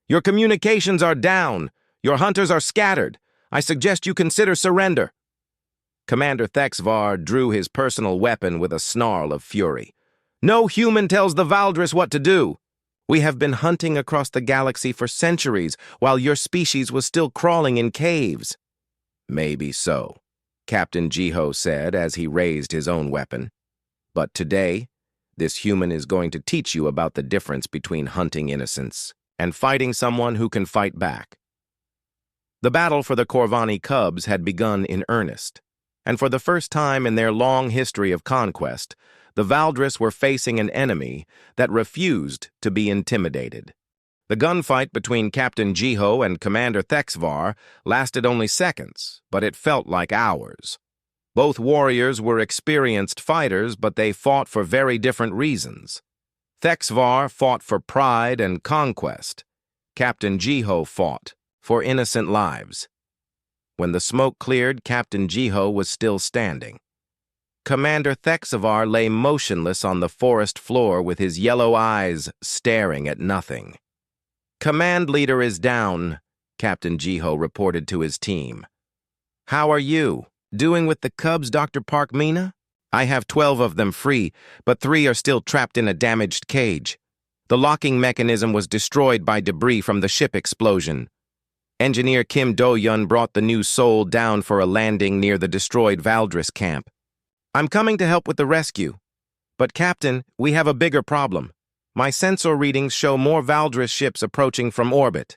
A: "Your communications are down. Your hunters are scattered. I suggest you consider surrender." Commander Thexvar drew his personal weapon with a snarl of fury. "No human tells the Valdris what to do. We have been hunting across the galaxy for centuries while your species was still crawling in caves. Maybe so, Captain Jiho said as he raised his own weapon. But today, this human is going to teach you about the difference between hunting innocents and fighting someone who can fight back. The battle for the Corvani cubs had begun in earnest, and for the first time in their long history of conquest, the Valdris were facing an enemy that refused to be intimidated. The gunfight between Captain Jiho and Commander Thexvar lasted only seconds, but it felt like hours. Both warriors were experienced fighters, but they fought for very different reasons. Thexvar fought for pride and conquest. Captain Jiho fought for innocent lives. When the smoke cleared, Captain Jiho was still standing. Commander Thexvar lay motionless on the forest floor with his yellow eyes staring at nothing. "Command leader is down," Captain Jiho reported to his team. "How are you? Doing with the cubs, Dr. Park-Mina? I have 12 of them free, but 3 are still trapped in a damaged cage. The locking mechanism was destroyed by debris from the ship explosion. Engineer Kim Do-yun brought the new Soul down for a landing near the destroyed Valdris camp. I'm coming to help with the rescue. But Captain, we have a bigger problem. My sensor readings show more Valdris ships approaching from orbit."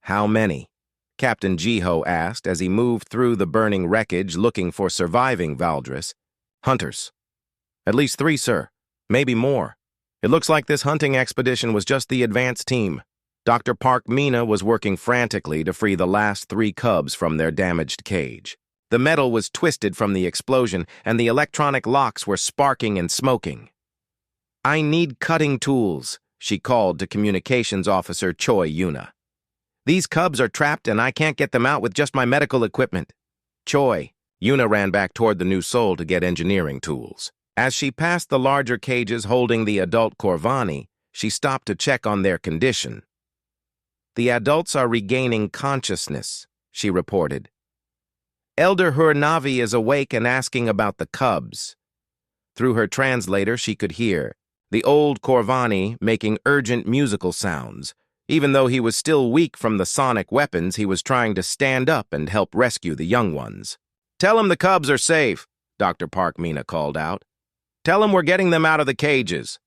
A: "How many?" Captain Jiho asked as he moved through the burning wreckage looking for surviving Valdris. "Hunters. At least 3, sir. Maybe more. It looks like this hunting expedition was just the advance team." Dr. Park-Mina was working frantically to free the last 3 cubs from their damaged cage. The metal was twisted from the explosion, and the electronic locks were sparking and smoking. "I need cutting tools," she called to Communications Officer Choi Yuna. "These cubs are trapped and I can't get them out with just my medical equipment." "Choi." Yuna ran back toward the new Soul to get engineering tools. As she passed the larger cages holding the adult Corvani, she stopped to check on their condition. "The adults are regaining consciousness," she reported. "Elder Hurnavi is awake and asking about the cubs." Through her translator, she could hear the old Corvani making urgent musical sounds. Even though he was still weak from the sonic weapons, he was trying to stand up and help rescue the young ones. "Tell him the cubs are safe," Dr. Park-Mina called out. "Tell him we're getting them out of the cages."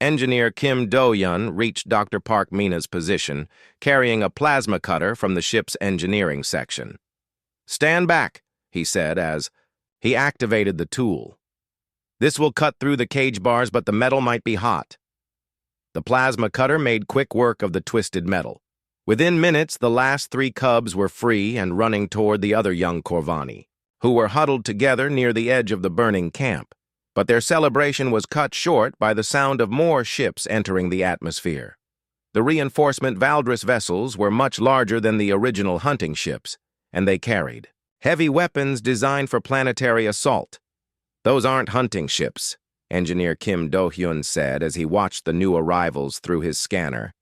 A: Engineer Kim Do-yun reached Dr. Park-Mina's position, carrying a plasma cutter from the ship's engineering section. "Stand back," he said as he activated the tool. "This will cut through the cage bars, but the metal might be hot." The plasma cutter made quick work of the twisted metal. Within minutes, the last 3 cubs were free and running toward the other young Corvani, who were huddled together near the edge of the burning camp. But their celebration was cut short by the sound of more ships entering the atmosphere. The reinforcement Valdris vessels were much larger than the original hunting ships, and they carried heavy weapons designed for planetary assault. "Those aren't hunting ships," Engineer Kim Do-hyun said as he watched the new arrivals through his scanner.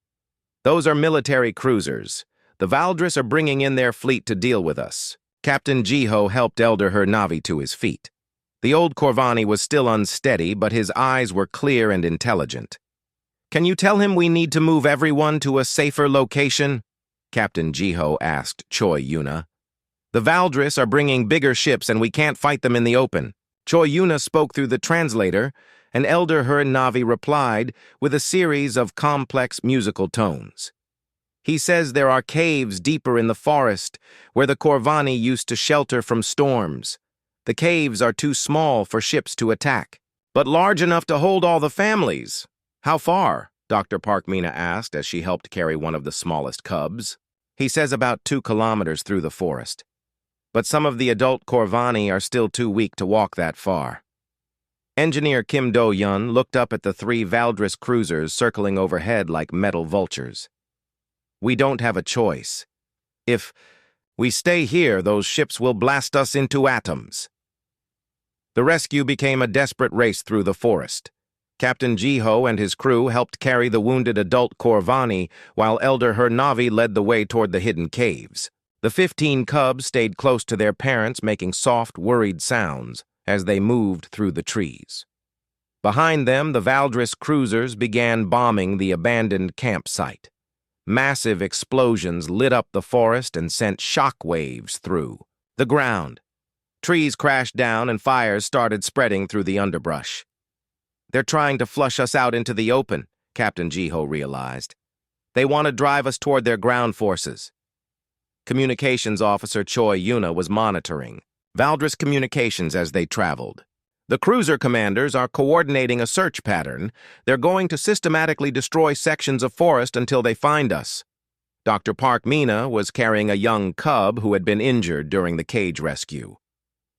A: "Those are military cruisers. The Valdris are bringing in their fleet to deal with us." Captain Jiho helped Elder Hurnavi to his feet. The old Corvani was still unsteady, but his eyes were clear and intelligent. "Can you tell him we need to move everyone to a safer location?" Captain Jiho asked Choi Yuna. "The Valdris are bringing bigger ships and we can't fight them in the open." Choi Yuna spoke through the translator, and Elder Hurnavi replied with a series of complex musical tones. "He says there are caves deeper in the forest where the Corvani used to shelter from storms. The caves are too small for ships to attack, but large enough to hold all the families." "How far?" Dr. Park-Mina asked as she helped carry one of the smallest cubs. "He says about 2 kilometers through the forest. But some of the adult Corvani are still too weak to walk that far." Engineer Kim Do-yun looked up at the 3 Valdris cruisers circling overhead like metal vultures. "We don't have a choice. If we stay here, those ships will blast us into atoms." The rescue became a desperate race through the forest. Captain Jiho and his crew helped carry the wounded adult Corvani, while Elder Hurnavi led the way toward the hidden caves. The 15 cubs stayed close to their parents, making soft, worried sounds as they moved through the trees. Behind them, the Valdris cruisers began bombing the abandoned campsite. Massive explosions lit up the forest and sent shock waves through the ground. Trees crashed down and fires started spreading through the underbrush. "They're trying to flush us out into the open," Captain Jiho realized. "They want to drive us toward their ground forces." Communications Officer Choi Yuna was monitoring Valdris communications as they traveled. "The cruiser commanders are coordinating a search pattern. They're going to systematically destroy sections of forest until they find us." Dr. Park Mina was carrying a young cub who had been injured during the cage rescue.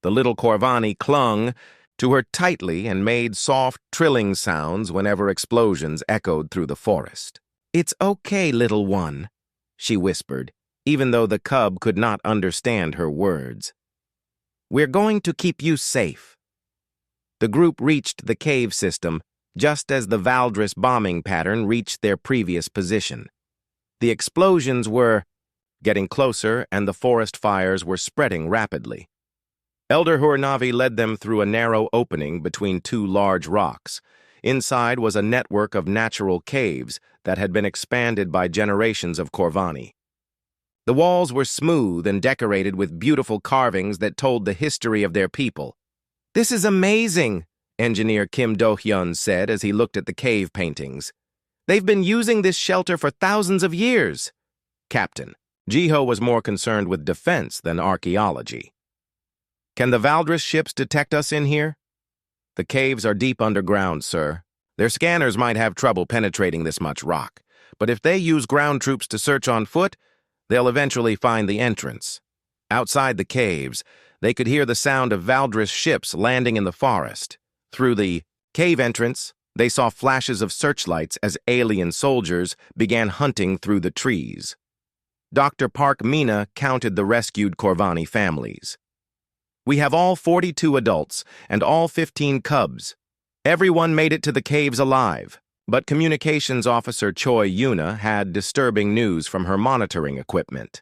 A: The little Corvani clung to her tightly and made soft, trilling sounds whenever explosions echoed through the forest. "It's okay, little one," she whispered, even though the cub could not understand her words. "We're going to keep you safe." The group reached the cave system just as the Valdris bombing pattern reached their previous position. The explosions were getting closer and the forest fires were spreading rapidly. Elder Hurnavi led them through a narrow opening between two large rocks. Inside was a network of natural caves that had been expanded by generations of Corvani. The walls were smooth and decorated with beautiful carvings that told the history of their people. "This is amazing," Engineer Kim Do-hyun said as he looked at the cave paintings. "They've been using this shelter for thousands of years." Captain Jiho was more concerned with defense than archaeology. "Can the Valdris ships detect us in here?" "The caves are deep underground, sir. Their scanners might have trouble penetrating this much rock, but if they use ground troops to search on foot, they'll eventually find the entrance." Outside the caves, they could hear the sound of Valdris ships landing in the forest. Through the cave entrance, they saw flashes of searchlights as alien soldiers began hunting through the trees. Dr. Park Mina counted the rescued Corvani families. "We have all 42 adults and all 15 cubs. Everyone made it to the caves alive." But Communications Officer Choi Yuna had disturbing news from her monitoring equipment.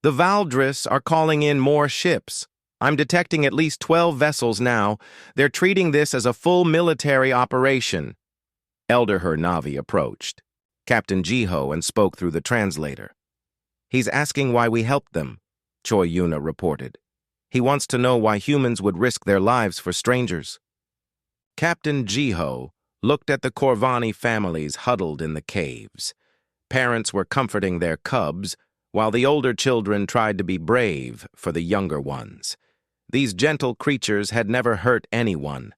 A: "The Valdris are calling in more ships. I'm detecting at least 12 vessels now. They're treating this as a full military operation." Elder Hurnavi approached Captain Jiho and spoke through the translator. "He's asking why we helped them," Choi Yuna reported. "He wants to know why humans would risk their lives for strangers." Captain Jiho looked at the Corvani families huddled in the caves. Parents were comforting their cubs, while the older children tried to be brave for the younger ones. These gentle creatures had never hurt anyone,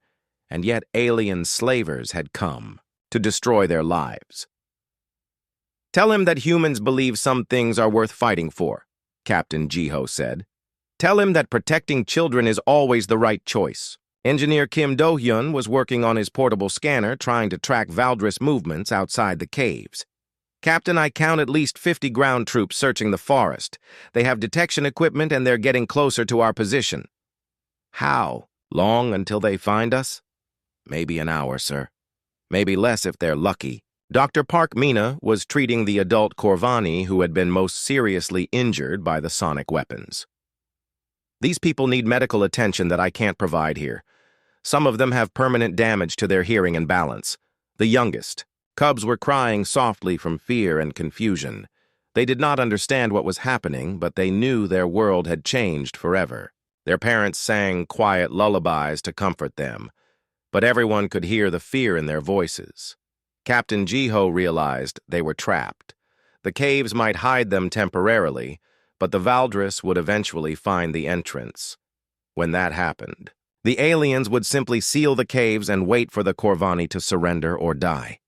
A: and yet alien slavers had come to destroy their lives. "Tell him that humans believe some things are worth fighting for," Captain Jiho said. "Tell him that protecting children is always the right choice." Engineer Kim Do-hyun was working on his portable scanner trying to track Valdris movements outside the caves. "Captain, I count at least 50 ground troops searching the forest. They have detection equipment and they're getting closer to our position." "How long until they find us?" "Maybe an hour, sir. Maybe less if they're lucky." Dr. Park Mina was treating the adult Corvani who had been most seriously injured by the sonic weapons. "These people need medical attention that I can't provide here. Some of them have permanent damage to their hearing and balance. The youngest, cubs, were crying softly from fear and confusion. They did not understand what was happening, but they knew their world had changed forever. Their parents sang quiet lullabies to comfort them, but everyone could hear the fear in their voices. Captain Jiho realized they were trapped. The caves might hide them temporarily, but the Valdris would eventually find the entrance. When that happened, the aliens would simply seal the caves and wait for the Corvani to surrender or die.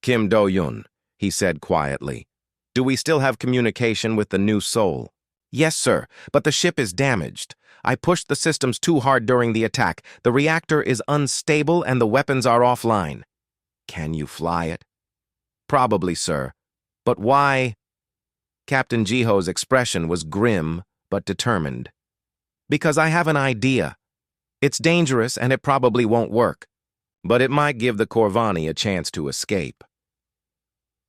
A: "Kim Do-hyun," he said quietly, "do we still have communication with the new soul?" "Yes, sir, but the ship is damaged. I pushed the systems too hard during the attack. The reactor is unstable and the weapons are offline." "Can you fly it?" "Probably, sir. But why?" Captain Jiho's expression was grim but determined. "Because I have an idea. It's dangerous and it probably won't work, but it might give the Corvani a chance to escape."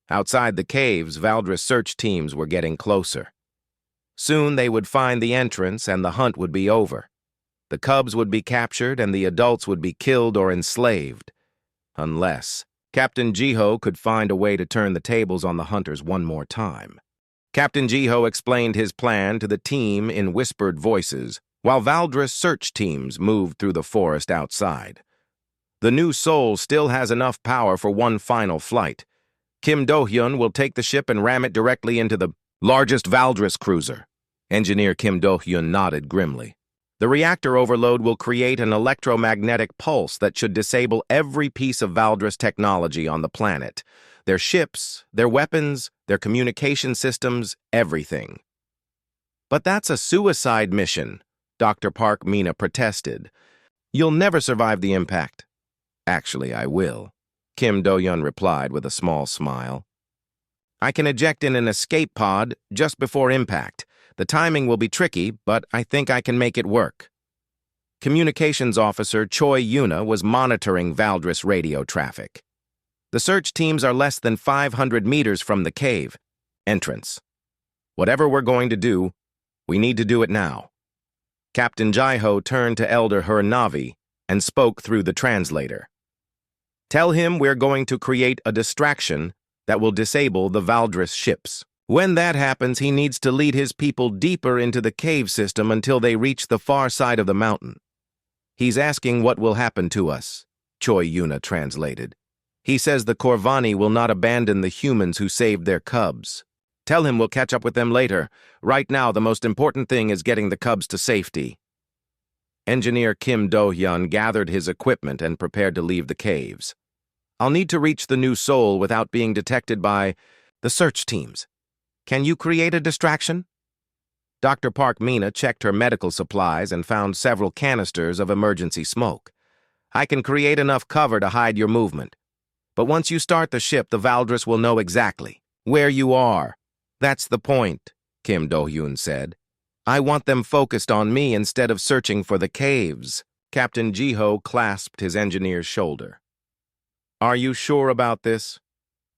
A: Outside the caves, Valdris search teams were getting closer. Soon they would find the entrance and the hunt would be over. The cubs would be captured and the adults would be killed or enslaved, unless Captain Jiho could find a way to turn the tables on the hunters one more time. Captain Jiho explained his plan to the team in whispered voices, while Valdris search teams moved through the forest outside. The new Soul still has enough power for one final flight. Kim Do-hyun will take the ship and ram it directly into the largest Valdris cruiser. Engineer Kim Do-hyun nodded grimly. The reactor overload will create an electromagnetic pulse that should disable every piece of Valdris technology on the planet. Their ships, their weapons, their communication systems, everything. But that's a suicide mission, Dr. Park Mina protested. You'll never survive the impact. Actually, I will, Kim Do-hyun replied with a small smile. I can eject in an escape pod just before impact. The timing will be tricky, but I think I can make it work. Communications officer Choi Yuna was monitoring Valdris radio traffic. The search teams are less than 500 meters from the cave entrance. Whatever we're going to do, we need to do it now. Captain Jiho turned to Elder Hurnavi and spoke through the translator. Tell him we're going to create a distraction that will disable the Valdris ships. When that happens, he needs to lead his people deeper into the cave system until they reach the far side of the mountain. He's asking what will happen to us, Choi Yuna translated. He says the Corvani will not abandon the humans who saved their cubs. Tell him we'll catch up with them later. Right now, the most important thing is getting the cubs to safety. Engineer Kim Do-hyun gathered his equipment and prepared to leave the caves. I'll need to reach the new Soul without being detected by the search teams. Can you create a distraction? Dr. Park Mina checked her medical supplies and found several canisters of emergency smoke. I can create enough cover to hide your movement. But once you start the ship, the Valdris will know exactly where you are. That's the point, Kim Do-hyun said. I want them focused on me instead of searching for the caves. Captain Jiho clasped his engineer's shoulder. Are you sure about this?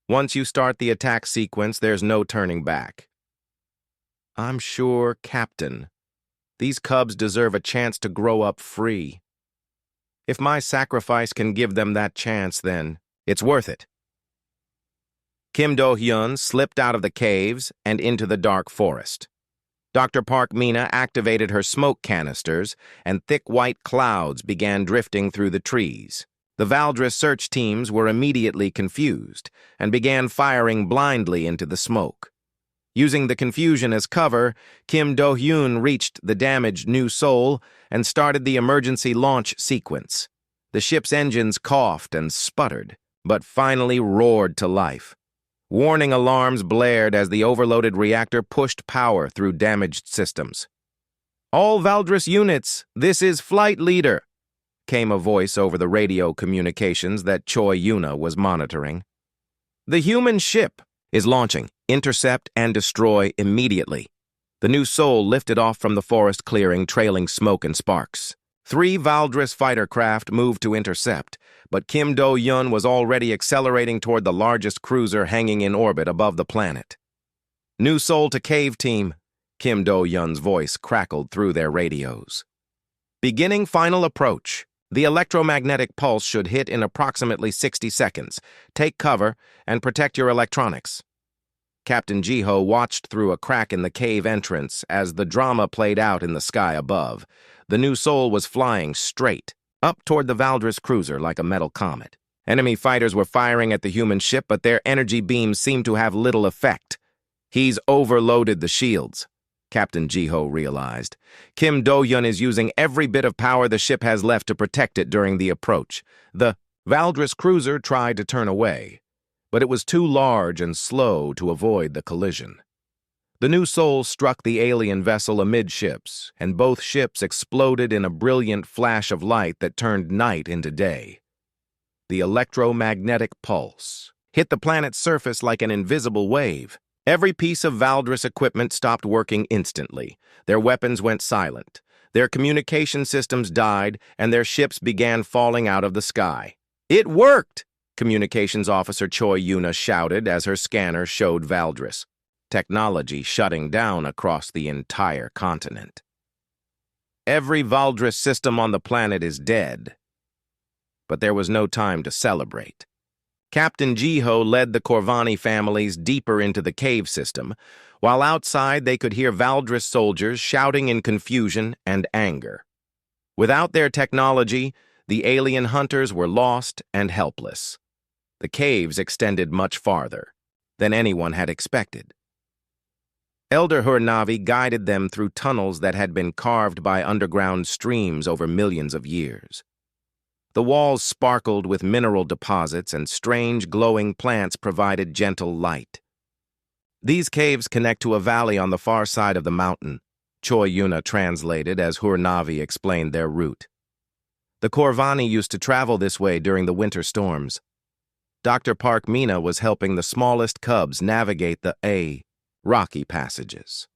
A: Once you start the attack sequence, there's no turning back. I'm sure, Captain. These cubs deserve a chance to grow up free. If my sacrifice can give them that chance, then it's worth it. Kim Do-hyun slipped out of the caves and into the dark forest. Dr. Park Mina activated her smoke canisters, and thick white clouds began drifting through the trees. The Valdris search teams were immediately confused and began firing blindly into the smoke. Using the confusion as cover, Kim Do-hyun reached the damaged new Soul and started the emergency launch sequence. The ship's engines coughed and sputtered, but finally roared to life. Warning alarms blared as the overloaded reactor pushed power through damaged systems. All Valdris units, this is Flight Leader, came a voice over the radio communications that Choi Yuna was monitoring. The human ship is launching. Intercept and destroy immediately. The new Soul lifted off from the forest clearing, trailing smoke and sparks. 3 Valdris fighter craft moved to intercept, but Kim Do-hyun was already accelerating toward the largest cruiser hanging in orbit above the planet. New Soul to cave team, Kim Do-hyun's voice crackled through their radios. Beginning final approach. The electromagnetic pulse should hit in approximately 60 seconds. Take cover and protect your electronics. Captain Jiho watched through a crack in the cave entrance as the drama played out in the sky above. The new Soul was flying straight, up toward the Valdris cruiser like a metal comet. Enemy fighters were firing at the human ship, but their energy beams seemed to have little effect. He's overloaded the shields, Captain Jiho realized. Kim Do-hyun is using every bit of power the ship has left to protect it during the approach. The Valdris cruiser tried to turn away, but it was too large and slow to avoid the collision. The new Soul struck the alien vessel amidships, and both ships exploded in a brilliant flash of light that turned night into day. The electromagnetic pulse hit the planet's surface like an invisible wave. Every piece of Valdris equipment stopped working instantly. Their weapons went silent. Their communication systems died, and their ships began falling out of the sky. It worked! Communications Officer Choi Yuna shouted as her scanner showed Valdris. Technology shutting down across the entire continent. Every Valdris system on the planet is dead. But there was no time to celebrate. Captain Jiho led the Corvani families deeper into the cave system, while outside they could hear Valdris soldiers shouting in confusion and anger. Without their technology, the alien hunters were lost and helpless. The caves extended much farther than anyone had expected. Elder Hurnavi guided them through tunnels that had been carved by underground streams over millions of years. The walls sparkled with mineral deposits, and strange glowing plants provided gentle light. These caves connect to a valley on the far side of the mountain, Choi Yuna translated as Hurnavi explained their route. The Corvani used to travel this way during the winter storms. Dr. Park Mina was helping the smallest cubs navigate the rocky passages.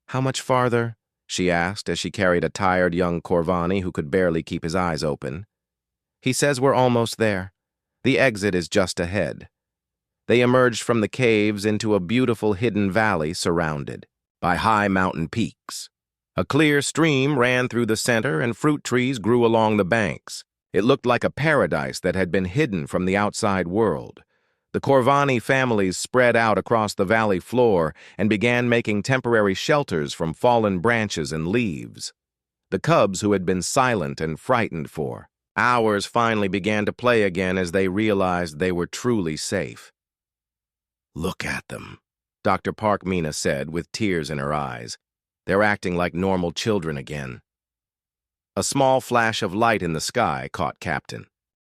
A: "How much farther?" she asked as she carried a tired young Corvani who could barely keep his eyes open. "He says we're almost there. The exit is just ahead." They emerged from the caves into a beautiful hidden valley surrounded by high mountain peaks. A clear stream ran through the center and fruit trees grew along the banks. It looked like a paradise that had been hidden from the outside world. The Corvani families spread out across the valley floor and began making temporary shelters from fallen branches and leaves. The cubs, who had been silent and frightened for hours, finally began to play again as they realized they were truly safe. "Look at them," Dr. Park Mina said with tears in her eyes. "They're acting like normal children again." A small flash of light in the sky caught Captain